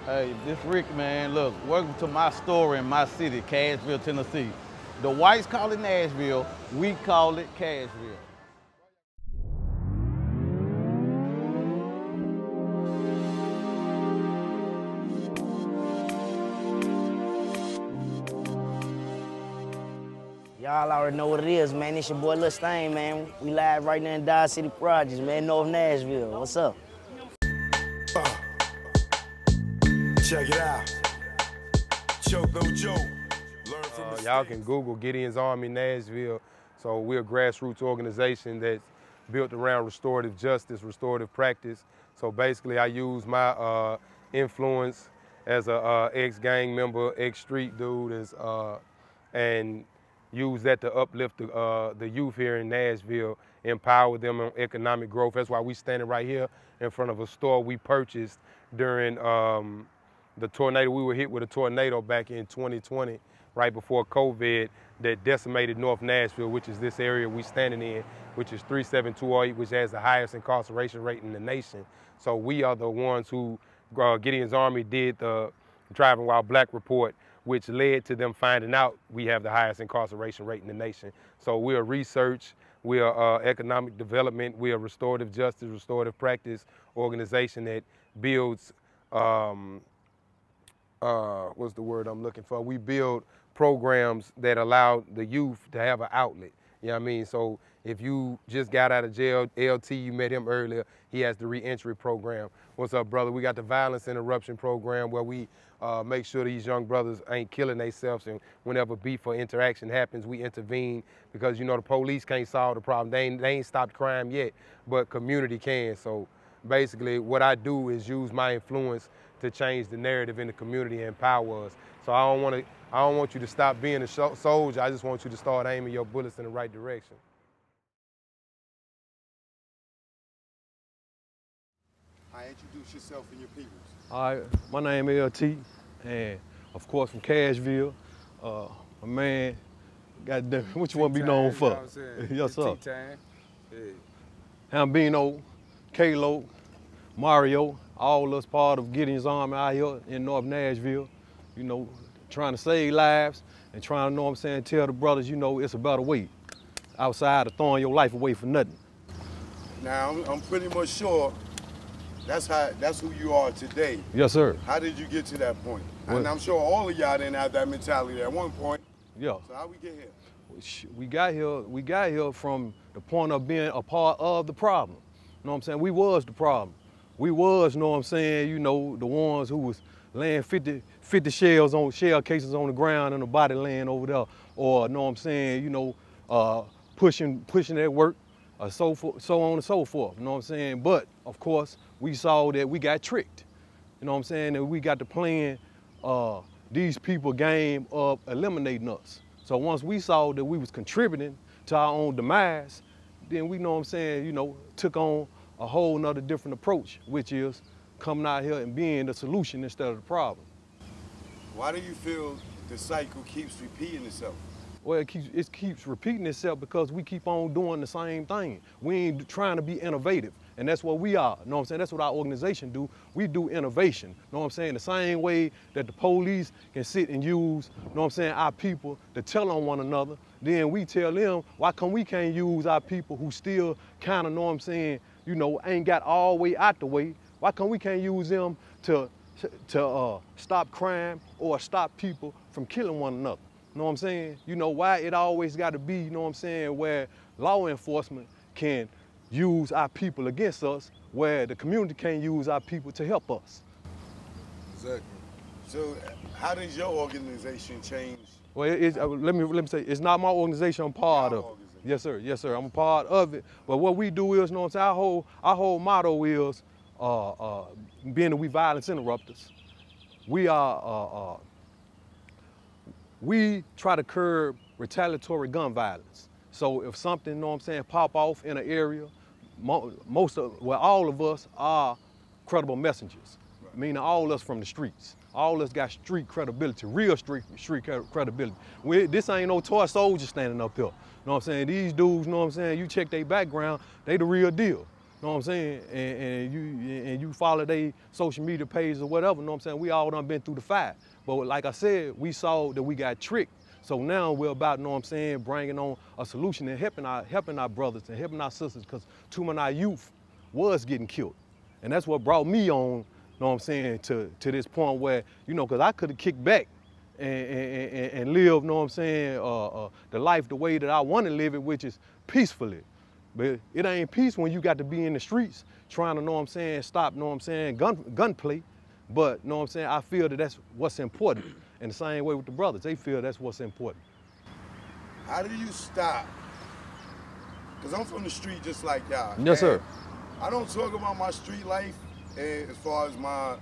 Hey, this Rick, man, look, welcome to my store in my city, Cashville, Tennessee. The whites call it Nashville, we call it Cashville. Y'all already know what it is, man. It's your boy Lil Stain, man. We live right now in Dodge City Projects, man, North Nashville. What's up? Check it out. Joke, no joke. Learn from y'all can Google Gideon's Army Nashville. So we're a grassroots organization that's built around restorative justice, restorative practice. So basically I use my influence as a ex-gang member, ex-street dude, and use that to uplift the youth here in Nashville, empower them on economic growth. That's why we standing right here in front of a store we purchased during the tornado. We were hit with a tornado back in 2020, right before COVID, that decimated North Nashville, which is this area we standing in, which is 37208, which has the highest incarceration rate in the nation. So we are the ones who, Gideon's Army did the Driving While Black report, which led to them finding out we have the highest incarceration rate in the nation. So we're research, we're economic development, we're a restorative justice, restorative practice organization that builds, what's the word I'm looking for? We build programs that allow the youth to have an outlet. You know what I mean? So if you just got out of jail, LT, you met him earlier, he has the reentry program. What's up, brother? We got the violence interruption program where we make sure these young brothers ain't killing themselves, and whenever beef or interaction happens, we intervene because, you know, the police can't solve the problem. They ain't stopped crime yet, but community can. So basically what I do is use my influence to change the narrative in the community and empower us. So I don't want you to stop being a soldier. I just want you to start aiming your bullets in the right direction. I introduce yourself and your peoples. All right, my name is LT, and of course from Cashville. My man, goddamn, what you want to be known for? Yes, sir. Hambino, Kalo, Mario, all us part of Gideon's Army out here in North Nashville, you know, trying to save lives and trying to, know what I'm saying, tell the brothers, you know, it's a better way outside of throwing your life away for nothing. Now, I'm pretty much sure that's who you are today. Yes, sir. How did you get to that point? Well, and I'm sure all of y'all didn't have that mentality at one point. Yeah. So how we get here? We got here from the point of being a part of the problem. You know what I'm saying? We was the problem. We was, you know what I'm saying, you know, the ones who was laying 50 shell cases on the ground and the body laying over there, or, you know what I'm saying, you know, pushing that work, so on and so forth, you know what I'm saying? But, of course, we saw that we got tricked, you know what I'm saying, and we got to playing these people game of eliminating us. So once we saw that we was contributing to our own demise, then we, know what I'm saying, you know, took on a whole nother different approach, which is coming out here and being the solution instead of the problem. Why do you feel the cycle keeps repeating itself? Well, it keeps repeating itself because we keep on doing the same thing. We ain't trying to be innovative, and that's what we are. You know what I'm saying? That's what our organization do. We do innovation. You know what I'm saying? The same way that the police can sit and use, you know what I'm saying, our people to tell on one another, then we tell them, why come we can't use our people who still kind of, know what I'm saying, you know, ain't got all the way out the way. Why come we can't use them to stop crime or stop people from killing one another? You know what I'm saying? You know, why it always got to be, you know what I'm saying, where law enforcement can use our people against us, where the community can't use our people to help us. Exactly. So how does your organization change? Well, let me say, it's not my organization, I'm part of it. Yes, sir. Yes, sir. I'm a part of it. But what we do is, you know what I'm saying, our whole motto is, being that we violence interrupters, we try to curb retaliatory gun violence. So if something, you know what I'm saying, pop off in an area, all of us are credible messengers, right. Meaning all of us from the streets. All of us got street credibility, real street credibility. This ain't no toy soldier standing up here. You know what I'm saying? These dudes, you know what I'm saying, you check their background, they the real deal. know what I'm saying, and you follow their social media pages or whatever, know what I'm saying, we all done been through the fire. But like I said, we saw that we got tricked. So now we're about, know what I'm saying, bringing on a solution and helping our brothers and helping our sisters, because too many of our youth was getting killed. And that's what brought me on, know what I'm saying, to this point where, you know, because I could have kicked back and live, know what I'm saying, the life the way that I want to live it, which is peacefully. But it ain't peace when you got to be in the streets trying to, know what I'm saying, stop, know what I'm saying, gunplay. But, know what I'm saying, I feel that that's what's important. And the same way with the brothers, they feel that's what's important. How do you stop? Because I'm from the street just like y'all. Yes, sir. I don't talk about my street life as far as my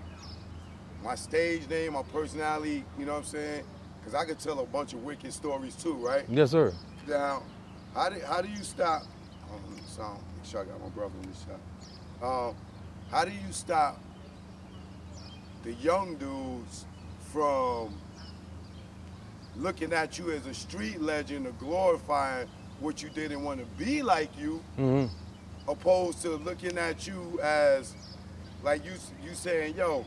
stage name, my personality, you know what I'm saying? Because I could tell a bunch of wicked stories too, right? Yes, sir. Now, how do you stop? Make sure I got my brother in this shot. How do you stop the young dudes from looking at you as a street legend or glorifying what you didn't want to be like you, opposed to looking at you as, like you saying, yo,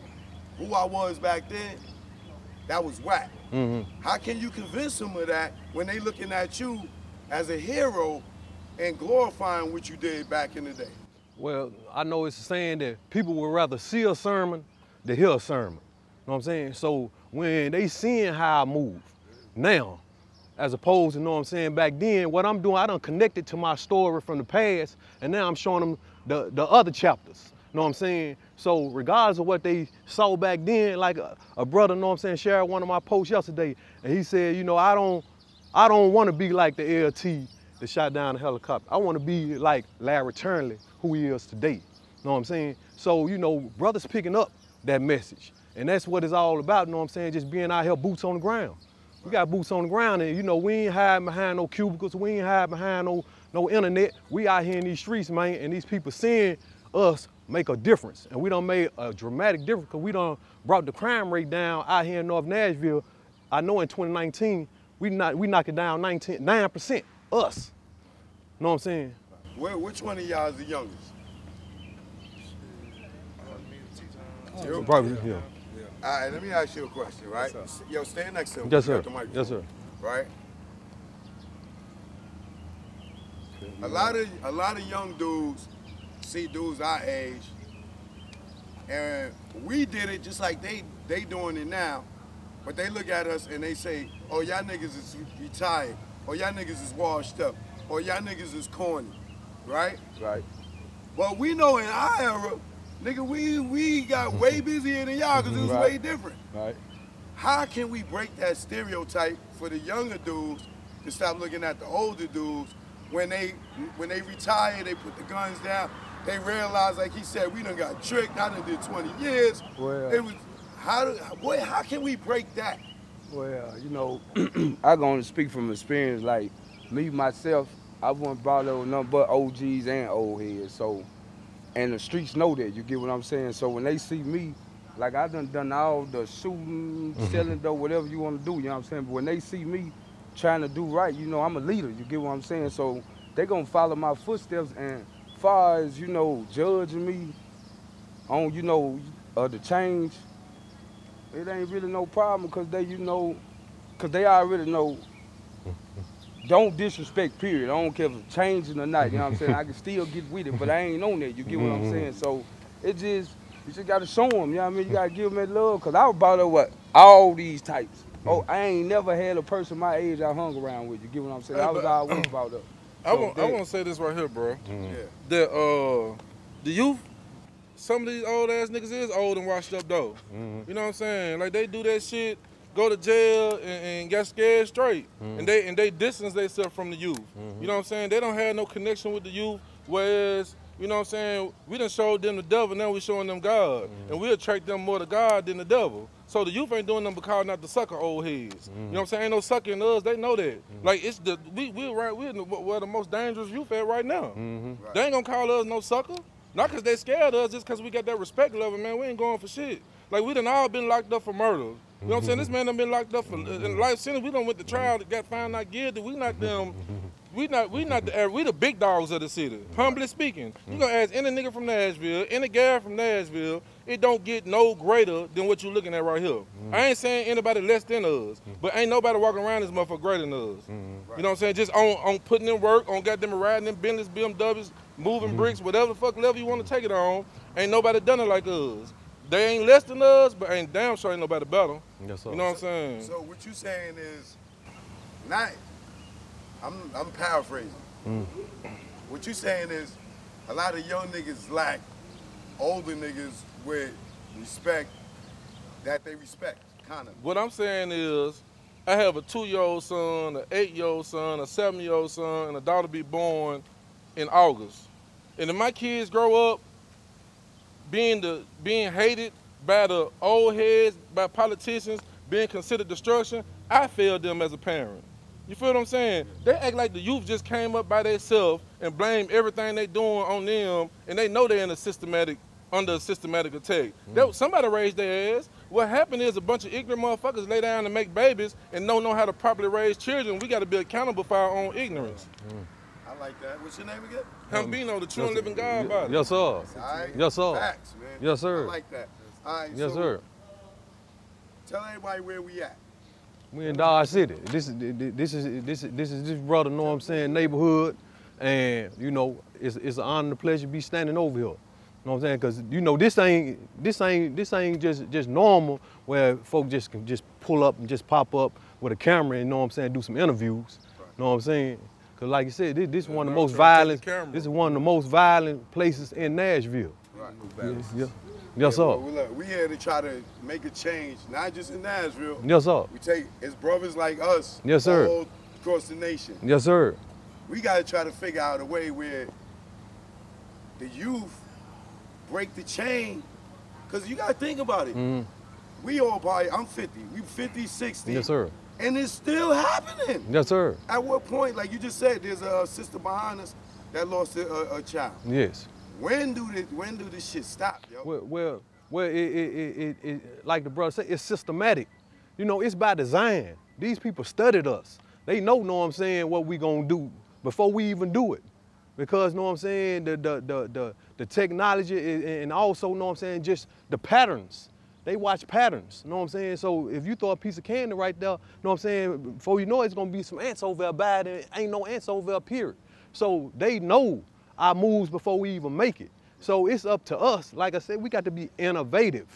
who I was back then, that was whack. How can you convince them of that when they looking at you as a hero and glorifying what you did back in the day? Well, I know it's saying that people would rather see a sermon than hear a sermon. Know what I'm saying? So when they seeing how I move now, as opposed to, know what I'm saying, back then, what I'm doing, I done connected to my story from the past, and now I'm showing them the other chapters. Know what I'm saying? So regardless of what they saw back then, like a brother, know what I'm saying, shared one of my posts yesterday, and he said, you know, I don't want to be like the LT that shot down the helicopter. I want to be like Larry Turnley, who he is today. Know what I'm saying? So, you know, brothers picking up that message. And that's what it's all about, know what I'm saying, just being out here boots on the ground. We got boots on the ground, and, you know, we ain't hiding behind no cubicles, we ain't hiding behind no internet. We out here in these streets, man, and these people seeing us make a difference. And we done made a dramatic difference, because we done brought the crime rate down out here in North Nashville. I know in 2019, we knocked it down 9%, us. Know what I'm saying? Which one of y'all is the youngest? Probably, yeah. All right, let me ask you a question, right? Yo, stand next to him. Yes, sir. Yes, sir. Right? A lot of young dudes see dudes our age, and we did it just like they doing it now, but they look at us and they say, oh, y'all niggas is retired, or y'all niggas is washed up, or y'all niggas is corny, right? Right. But we know in our era, nigga, we got way busier than y'all because it was way different. Right. How can we break that stereotype for the younger dudes to stop looking at the older dudes when they retire, they put the guns down, they realize, like he said, we done got tricked, I done did 20 years. Well, it was, how can we break that? Well, you know, I can only speak from experience. Like me, myself, I wasn't brought up with nothing but OGs and old heads. So, and the streets know that, you get what I'm saying? So when they see me, like I done all the shooting, selling dope, whatever you want to do, you know what I'm saying? But when they see me trying to do right, you know, I'm a leader, you get what I'm saying? So they gonna follow my footsteps, and far as, you know, judging me on, you know, the change, it ain't really no problem, because they, you know, because they already know, don't disrespect, period. I don't care if it's changing or not, you know what I'm saying? I can still get with it, but I ain't on that, you get what I'm saying? So it just, you just gotta show them, you know what I mean? You gotta give them that love, because I was brought up with all these types. Oh, I ain't never had a person my age I hung around with, you get what I'm saying? I was always brought up. I want to say this right here, bro. That the youth, some of these old ass niggas is old and washed up though. You know what I'm saying? Like they do that shit, go to jail and get scared straight, and they distance themselves from the youth. You know what I'm saying? They don't have no connection with the youth, whereas, you know what I'm saying, we done showed them the devil, now we showing them God, and we attract them more to God than the devil. So the youth ain't doing them because not to sucker old heads. You know what I'm saying? Ain't no sucking us, they know that. Like it's we're in where the most dangerous youth at right now. They ain't gonna call us no sucker. Not because they scared us, just because we got that respect level, man. We ain't going for shit. Like we done all been locked up for murder. You know what I'm saying? This man done been locked up for in life sentence. We done went to trial, got found not guilty. We not them we the big dogs of the city. Humbly speaking, you gonna ask any nigga from Nashville, any guy from Nashville, it don't get no greater than what you looking at right here. I ain't saying anybody less than us, but ain't nobody walking around this motherfucker greater than us. You know what I'm saying? Just on putting in work, on goddamn riding in Bentleys, BMWs, moving bricks, whatever the fuck level you want to take it on. Ain't nobody done it like us. They ain't less than us, but ain't damn sure ain't nobody better. Yes, sir. You know what I'm saying? So what you saying is, not, I'm paraphrasing. What you saying is, a lot of young niggas lack older niggas with respect that they respect, kind of. What I'm saying is, I have a 2-year-old son, an 8-year-old son, a 7-year-old son, and a daughter be born in August. And if my kids grow up being hated by the old heads, by politicians, being considered destruction, I failed them as a parent. You feel what I'm saying? They act like the youth just came up by themselves and blame everything they doing on them, and they know they're under a systematic attack. Somebody raised their ass. What happened is a bunch of ignorant motherfuckers lay down and make babies and don't know how to properly raise children. We got to be accountable for our own ignorance. I like that. What's your name again? Hambino, the true and living God body. Yes, sir. All right. Yes, sir. Facts, man. Yes, sir. I like that. All right. Yes, so sir. Tell everybody where we at. We in Dodge City. This is this brother, know what I'm saying, neighborhood, and you know it's an honor and a pleasure to be standing over here. You know what I'm saying? Cause you know this ain't just normal where folk just can just pull up and just pop up with a camera and, you know what I'm saying, do some interviews. You know what I'm saying? Cause like you said, this is one of the most violent. This is one of the most violent places in Nashville. Right. Yes, sir. Well, look, we here to try to make a change, not just in Nashville. Yes, sir. We take as brothers like us. Yes, sir. All across the nation. Yes, sir. We got to try to figure out a way where the youth break the chain. Because you got to think about it. We all probably, I'm 50. We 50, 60. Yes, sir. And it's still happening. Yes, sir. At what point, like you just said, there's a sister behind us that lost a child. Yes. When do this shit stop, yo? Well, it like the brother said, it's systematic. You know, it's by design. These people studied us. They know what I'm saying, what we gonna do before we even do it. Because, know what I'm saying, the technology and also, know what I'm saying, just the patterns. They watch patterns, know what I'm saying? So if you throw a piece of candy right there, know what I'm saying, before you know it, it's gonna be some ants over there by it, ain't no ants over there, period. So they know our moves before we even make it. So it's up to us. Like I said, we got to be innovative.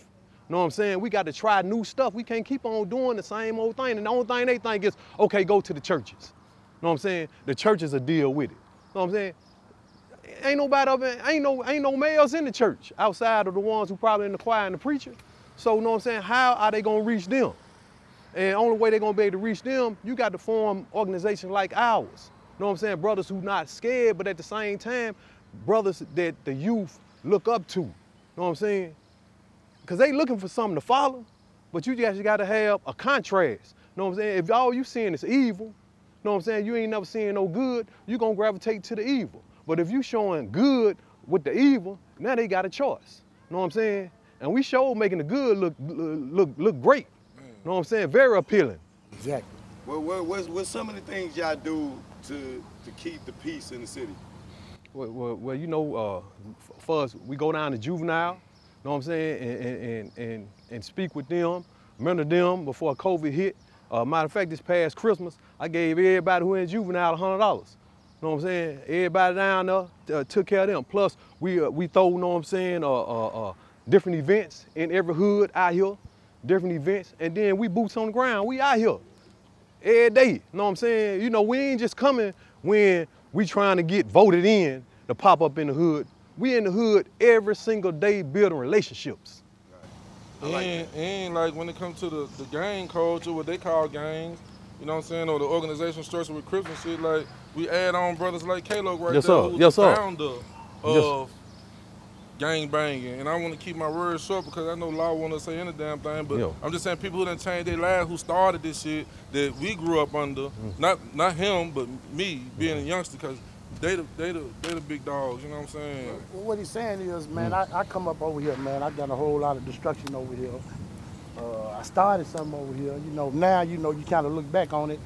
Know what I'm saying? We got to try new stuff. We can't keep on doing the same old thing. And the only thing they think is, okay, go to the churches. Know what I'm saying? The churches will deal with it. Know what I'm saying? Ain't nobody up in, ain't no males in the church outside of the ones who probably in the choir and the preacher. So know what I'm saying? How are they gonna reach them? And the only way they're gonna be able to reach them, you got to form organizations like ours. Know what I'm saying? Brothers who not scared, but at the same time, brothers that the youth look up to. Know what I'm saying? Because they looking for something to follow, but you just got to have a contrast. Know what I'm saying? If all you seeing is evil, know what I'm saying? You ain't never seeing no good, you gonna gravitate to the evil. But if you showing good with the evil, now they got a choice. Know what I'm saying? And we show making the good look great. Know what I'm saying? Very appealing. Exactly. What's some of the things y'all do to keep the peace in the city? Well, you know, for us, we go down to juvenile, know what I'm saying, and speak with them, mentor them before COVID hit. Matter of fact, this past Christmas, I gave everybody who in juvenile $100. Know what I'm saying? Everybody down there took care of them. Plus, we throw, know what I'm saying, different events in every hood out here, different events, and then we boots on the ground. We out here every day. Know what I'm saying? You know, we ain't just coming when we trying to get voted in to pop up in the hood. We in the hood every single day building relationships. And like when it comes to the gang culture, what they call gangs, you know what I'm saying, or the organization structure with Crips and shit, like we add on brothers like K-Lo right yes, there, sir. who's yes, the sir. founder of gang banging. And I want to keep my words short because I know law want to say any damn thing, but I'm just saying people who done changed their lives, who started this shit that we grew up under, not him, but me being a youngster, because they the big dogs, you know what I'm saying? Well, what he's saying is, man, I come up over here, man, I've done a whole lot of destruction over here. I started something over here, you know, now, you know, you kind of look back on it,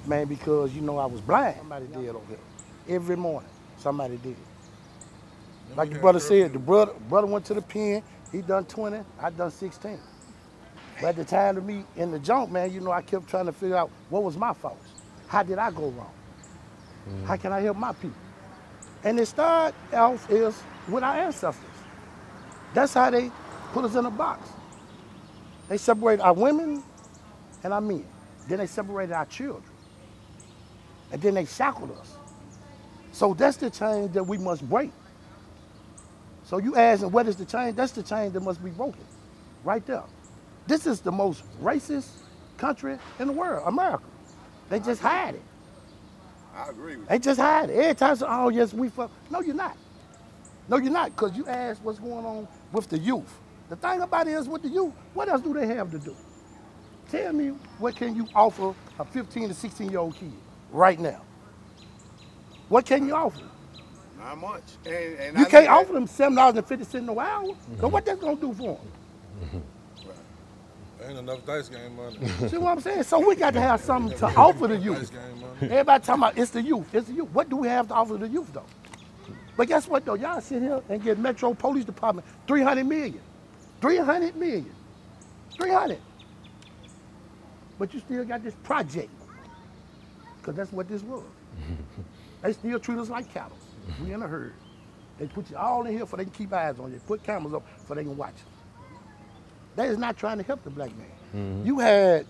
man, because, you know, I was blind. Somebody did over here. Every morning, somebody did. Like the brother said, the brother went to the pen, he done 20, I done 16. But at the time to me in the junk, man, you know, I kept trying to figure out what was my fault. How did I go wrong? How can I help my people? And it started off is with our ancestors. That's how they put us in a box. They separated our women and our men. Then they separated our children. And then they shackled us. So that's the chain that we must break. So you asking, what is the chain? That's the chain that must be broken, right there. This is the most racist country in the world, America. They just hide it. I agree with you. They just hide it. Every time, oh yes, we fuck. No, you're not. No, you're not, because you asked what's going on with the youth. The thing about it is with the youth, what else do they have to do? Tell me, what can you offer a 15 to 16-year-old kid right now? What can you offer? Not much. And You can't offer them $7.50 an hour. So what that's gonna do for them? Ain't enough dice game money. See what I'm saying? So we got to have something to offer the youth. Dice game money. Everybody talking about it's the youth, it's the youth. What do we have to offer the youth though? But guess what though? Y'all sit here and get Metro Police Department $300 million. 300 million. 300. But you still got this project. Because that's what this was. They still treat us like cattle. We in a herd. They put you all in here so they can keep eyes on you. Put cameras up so they can watch you. That is not trying to help the black man. You had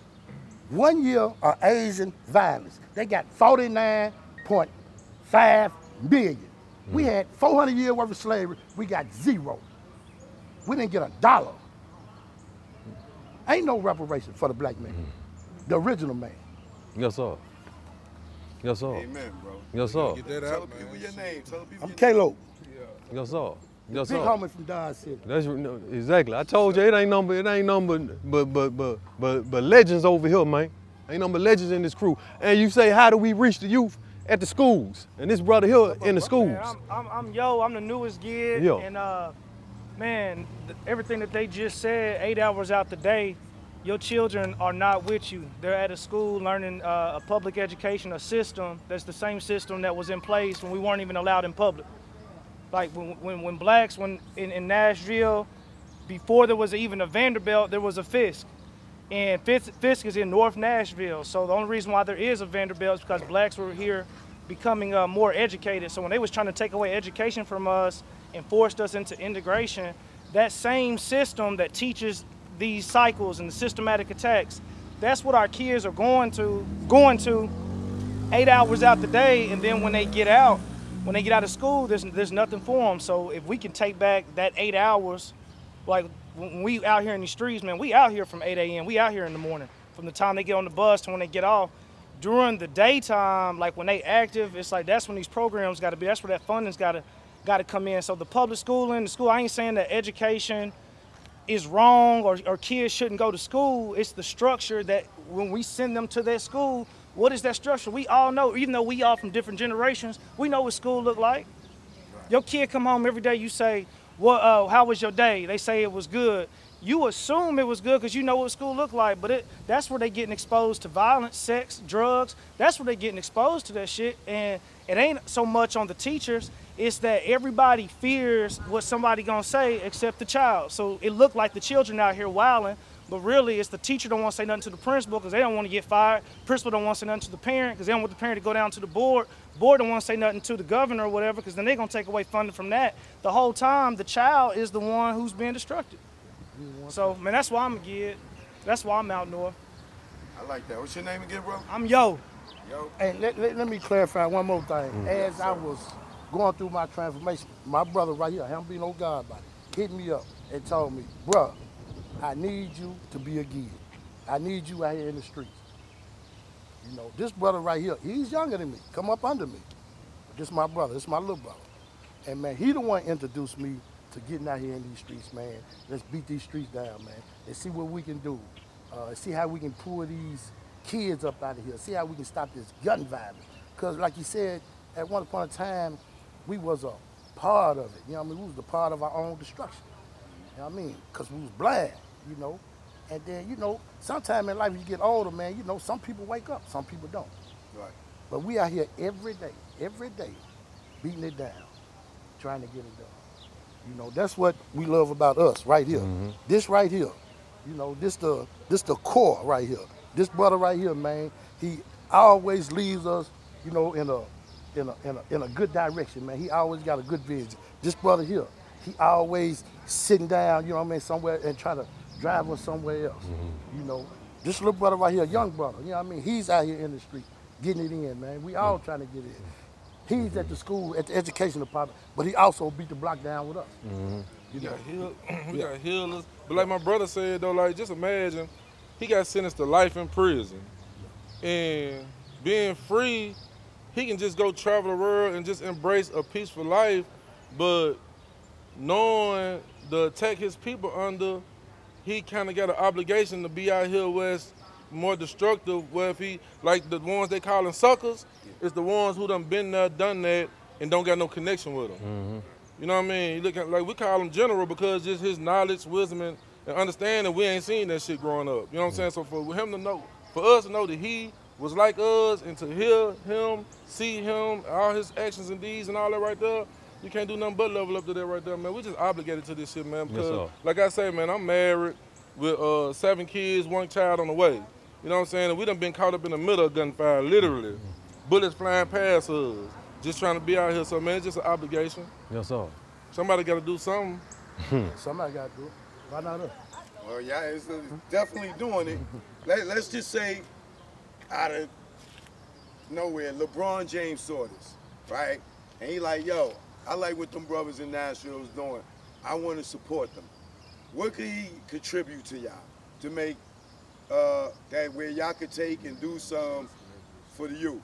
1 year of Asian violence. They got 49.5 million. We had 400 years worth of slavery. We got 0. We didn't get $1. Ain't no reparation for the black man. The original man. Yes, sir. Yes, sir. Amen, bro. Yes, sir. Get that Tell out, the people man. your name. Tell the people I'm your Kalo. Yes, sir. Yes, Big sir. homie from Dodge City. That's exactly. I told you it ain't number but legends over here, man. Ain't number legends in this crew. And you say, how do we reach the youth at the schools? And this brother here in the schools. Man, I'm I'm the newest Gid, Yeah. and man, everything that they just said, 8 hours out the day, your children are not with you. They're at a school learning a public education, a system that's the same system that was in place when we weren't even allowed in public. Like when blacks, in Nashville, before there was even a Vanderbilt, there was a Fisk. And Fisk is in North Nashville. So the only reason why there is a Vanderbilt is because blacks were here becoming more educated. So when they was trying to take away education from us and forced us into integration, that same system that teaches these cycles and the systematic attacks, that's what our kids are going to 8 hours out the day. And then when they get out of school, there's nothing for them. So if we can take back that 8 hours, like when we out here in the streets, man, we out here from 8 a.m. We out here in the morning, from the time they get on the bus to when they get off. During the daytime, like when they active, it's like that's when these programs got to be. That's where that funding's got to come in. So the public schooling, the school. I ain't saying that education is wrong or kids shouldn't go to school. It's the structure that when we send them to that school. What is that structure? We all know, even though we all from different generations, we know what school look like. Your kid come home every day, you say, "Well, how was your day?" They say it was good. You assume it was good because you know what school looked like, but that's where they getting exposed to violence, sex, drugs. That's where they getting exposed to that shit. And it ain't so much on the teachers, it's that everybody fears what somebody gonna say except the child. So it looked like the children out here wilding, but really it's the teacher don't want to say nothing to the principal because they don't want to get fired. Principal don't want to say nothing to the parent because they don't want the parent to go down to the board. Board don't want to say nothing to the governor or whatever because then they're gonna take away funding from that. The whole time the child is the one who's being destructed. So, man, that's why I'm a Gid. That's why I'm out north. I like that. What's your name again, bro? I'm Yo. Yo. And let me clarify one more thing. As I was going through my transformation, my brother right here, I haven't been no God about it, hit me up and told me, "Bruh, I need you to be a Gid. I need you out here in the streets." You know, this brother right here, he's younger than me, come up under me. But this is my brother, this is my little brother. And man, he the one introduced me to getting out here in these streets, man. Let's beat these streets down, man. And see what we can do. See how we can pull these kids up out of here. See how we can stop this gun violence. Because like you said, at one point in time, we was a part of it. You know what I mean? We was a part of our own destruction. You know what I mean? Because we was blind, you know. And then, you know, sometime in life, you get older, man, you know, some people wake up, some people don't. Right. But we out here every day, beating it down, trying to get it done. You know, that's what we love about us right here. This right here, you know, this the core right here. This brother right here, man, he always leads us, you know, in a good direction, man. He always got a good vision. This brother here, he always sitting down, you know what I mean, somewhere and trying to drive us somewhere else. You know, this little brother right here, young brother, you know what I mean, he's out here in the street getting it in, man. We all trying to get in. He's at the school, at the education department, but he also beat the block down with us. We got healers. But like my brother said though, like just imagine, he got sentenced to life in prison. And being free, he can just go travel the world and just embrace a peaceful life. But knowing the attack his people under, he kind of got an obligation to be out here where it's more destructive, where if he, like the ones they calling suckers, it's the ones who done been there, done that, and don't got no connection with them. You know what I mean? You look at, like we call him general because just his knowledge, wisdom, and understanding, we ain't seen that shit growing up. You know what I'm saying? So for him to know, for us to know that he was like us and to hear him, see him, all his actions and deeds and all that right there, you can't do nothing but level up to that right there, man. We just obligated to this shit, man. Because, like I say, man, I'm married with 7 kids, 1 child on the way. You know what I'm saying? And we done been caught up in the middle of gunfire, literally. Bullets flying past us, just trying to be out here. So, man, it's just an obligation. Yes, sir. Somebody got to do something. Somebody got to do it. Why not us? Well, yeah, it's definitely doing it. Let's just say, out of nowhere, LeBron James saw this, right? And he like, yo, I like what them brothers in Nashville is doing. I want to support them. What could he contribute to y'all to make that where y'all could take and do some for the youth?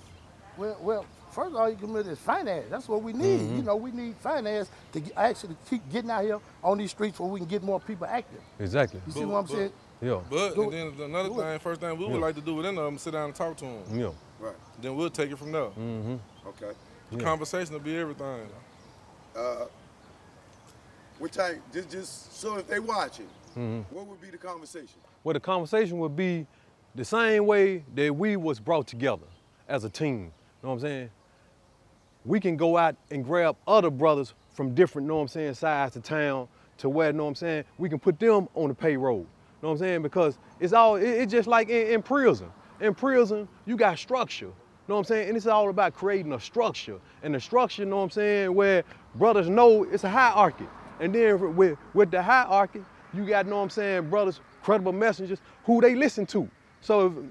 Well, first of all, you commit is finance. That's what we need. You know, we need finance to actually keep getting out here on these streets where we can get more people active. Exactly. You see what I'm saying? Yeah. But and then another thing, first thing we would like to do with them, sit down and talk to them. Yeah. Right. Then we'll take it from there. Okay. The conversation will be everything. What type? Just so if they watching, what would be the conversation? Well, the conversation would be the same way that we was brought together as a team. You know what I'm saying? We can go out and grab other brothers from different, you know what I'm saying, sides of town to where, you know what I'm saying, we can put them on the payroll. You know what I'm saying? Because it's just like in prison. In prison, you got structure. You know what I'm saying? And it's all about creating a structure. And the structure, you know what I'm saying, where brothers know it's a hierarchy. And then with the hierarchy, you got, you know what I'm saying, brothers, credible messengers, who they listen to. So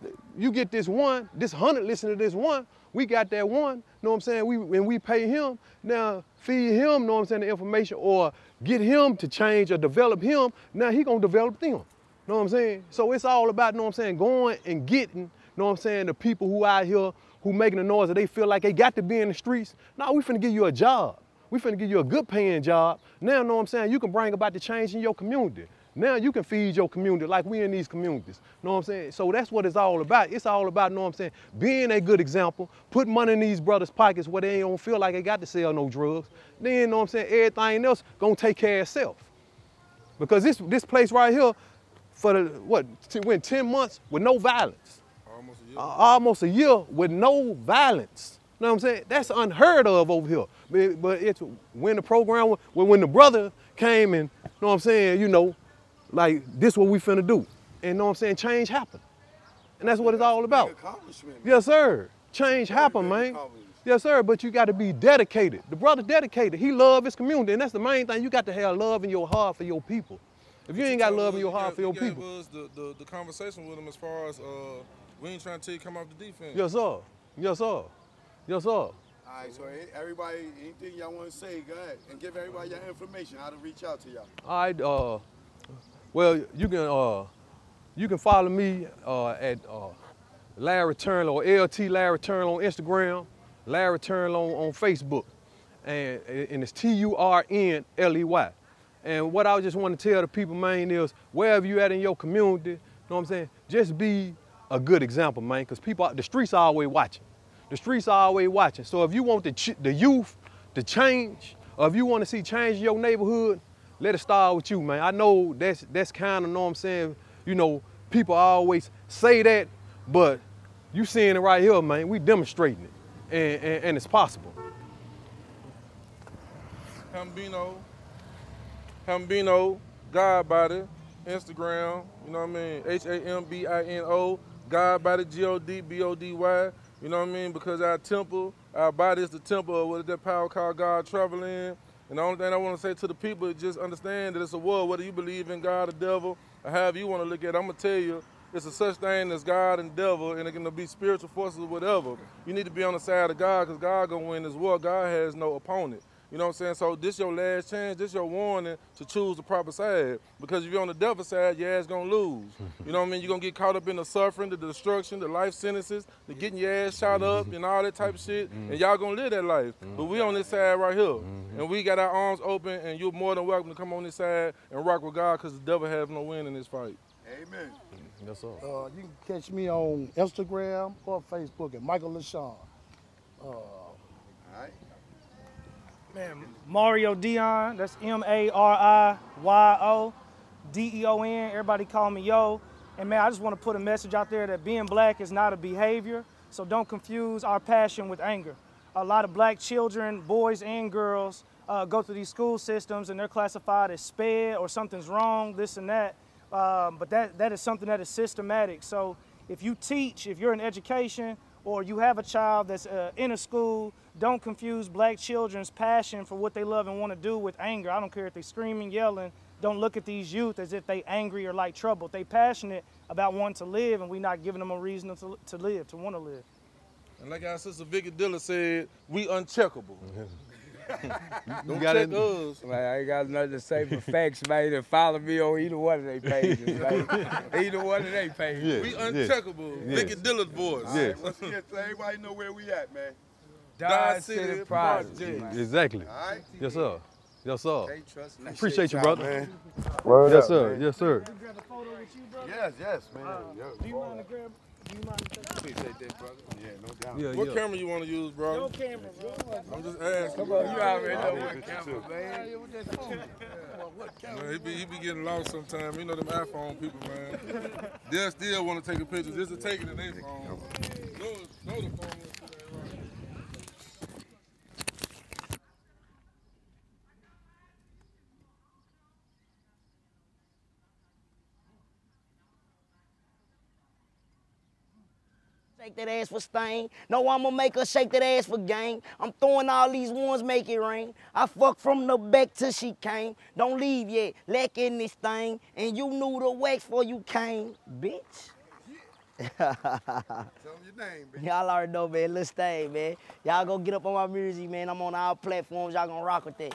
if you get this 100 listen to this one, we got that one, you know what I'm saying, when we pay him, now feed him, you know what I'm saying, the information, or get him to change or develop him, now he gonna develop them. You know what I'm saying? So it's all about, you know what I'm saying, going and getting, you know what I'm saying, the people who out here who making the noise that they feel like they got to be in the streets. Now we finna give you a job. We finna give you a good paying job. Now, you know what I'm saying, you can bring about the change in your community. Now you can feed your community like we in these communities. You know what I'm saying? So that's what it's all about. It's all about, you know what I'm saying, being a good example, put money in these brothers' pockets where they don't feel like they got to sell no drugs. Then, you know what I'm saying, everything else gonna take care of itself. Because this place right here, for the, went 10 months with no violence. Almost a year. Almost a year with no violence. You know what I'm saying? That's unheard of over here. But it's when the program, when the brother came and, you know what I'm saying, you know, like this what we finna do. And you know what I'm saying, change happened. And that's what it's all about. Yes, sir. Change happened, man. Yes, sir, but you gotta be dedicated. The brother dedicated, he love his community, and that's the main thing. You got to have love in your heart for your people. If you ain't got love in your heart for your people. You gave us the conversation with him as far as, we ain't trying to tell you come off the defense. Yes, sir. Yes, sir. Yes, sir. All right, so everybody, anything y'all want to say, go ahead and give everybody your information, how to reach out to y'all. All right, well, you can follow me at Larry Turnlow, or LT Larry Turnlow on Instagram, Larry Turnlow on Facebook, and it's TURNLEY. And what I just want to tell the people, man, is wherever you at in your community, you know what I'm saying, just be a good example, man, because the streets are always watching. The streets are always watching. So if you want the youth to change, or if you want to see change in your neighborhood, let it start with you, man. I know that's kind of, know what I'm saying, you know, people always say that, but You seeing it right here, man. We demonstrating it, and it's possible. Hambino, God Body, Instagram, you know what I mean? Hambino, God Body, GODBODY, you know what I mean? Because our temple, our body is the temple of what that power called God travel in. And the only thing I want to say to the people is just understand that it's a war, whether you believe in God or devil, or however you want to look at it. I'm going to tell you, it's a such thing as God and devil, and it can be spiritual forces or whatever. You need to be on the side of God, because God going to win this war. God has no opponent. You know what I'm saying? So this your last chance, this your warning to choose the proper side. Because if you're on the devil side, your ass gonna lose. You know what I mean? You're gonna get caught up in the suffering, the destruction, the life sentences, the getting your ass shot up and all that type of shit. And y'all gonna live that life. But we on this side right here. And we got our arms open, and you're more than welcome to come on this side and rock with God, because the devil has no win in this fight. Amen. Yes, sir. You can catch me on Instagram or Facebook at Michael LaShawn. All right. Man, Mario Dion, that's MARIYODEON. Everybody call me Yo. And man, I just want to put a message out there that being black is not a behavior, so don't confuse our passion with anger. A lot of black children, boys and girls, go through these school systems and they're classified as sped or something's wrong, this and that. But that is something that is systematic. So if you teach, if you're in education, or you have a child that's in a school, don't confuse black children's passion for what they love and want to do with anger. I don't care if they're screaming, yelling. Don't look at these youth as if they angry or like trouble. If they passionate about wanting to live, and we not giving them a reason to live, to want to live. And like our sister Vicky Dilla said, we uncheckable. Don't got check it. us. Man, I ain't got nothing to say but facts, man. And follow me on either one of their pages, man. Either one of their pages. Yeah. We uncheckable. Vicky Dilla's voice. Yeah. Once again, so everybody know where we at, man. Dodge City Project. Exactly. All right? Yes, sir. Yes, sir. Can't trust nothing. Appreciate you, Y'all, brother. man. Yes, sir. Yes, sir. Can we grab a photo with you, brother? Yes, man. Do you mind to grab? Do you mind to take? Appreciate that, brother. Yeah, no doubt. Yeah, What yeah. camera you want to use, bro? No camera, bro. I'm just asking. Come on, you already know what camera, man. Man, he be getting lost sometimes. You know them iPhone people, man. They'll still want to take a picture just to take it in their phone. Know the phone was right. Shake that ass for stain. No, I'ma make her shake that ass for gang. I'm throwing all these ones, make it rain. I fuck from the back till she came. Don't leave yet, lack in this thing. And you knew the wax before you came, bitch. Tell them your name, bitch. Y'all already know, man. Let's stay, man. Y'all go get up on my music, man. I'm on all platforms. Y'all gonna rock with that.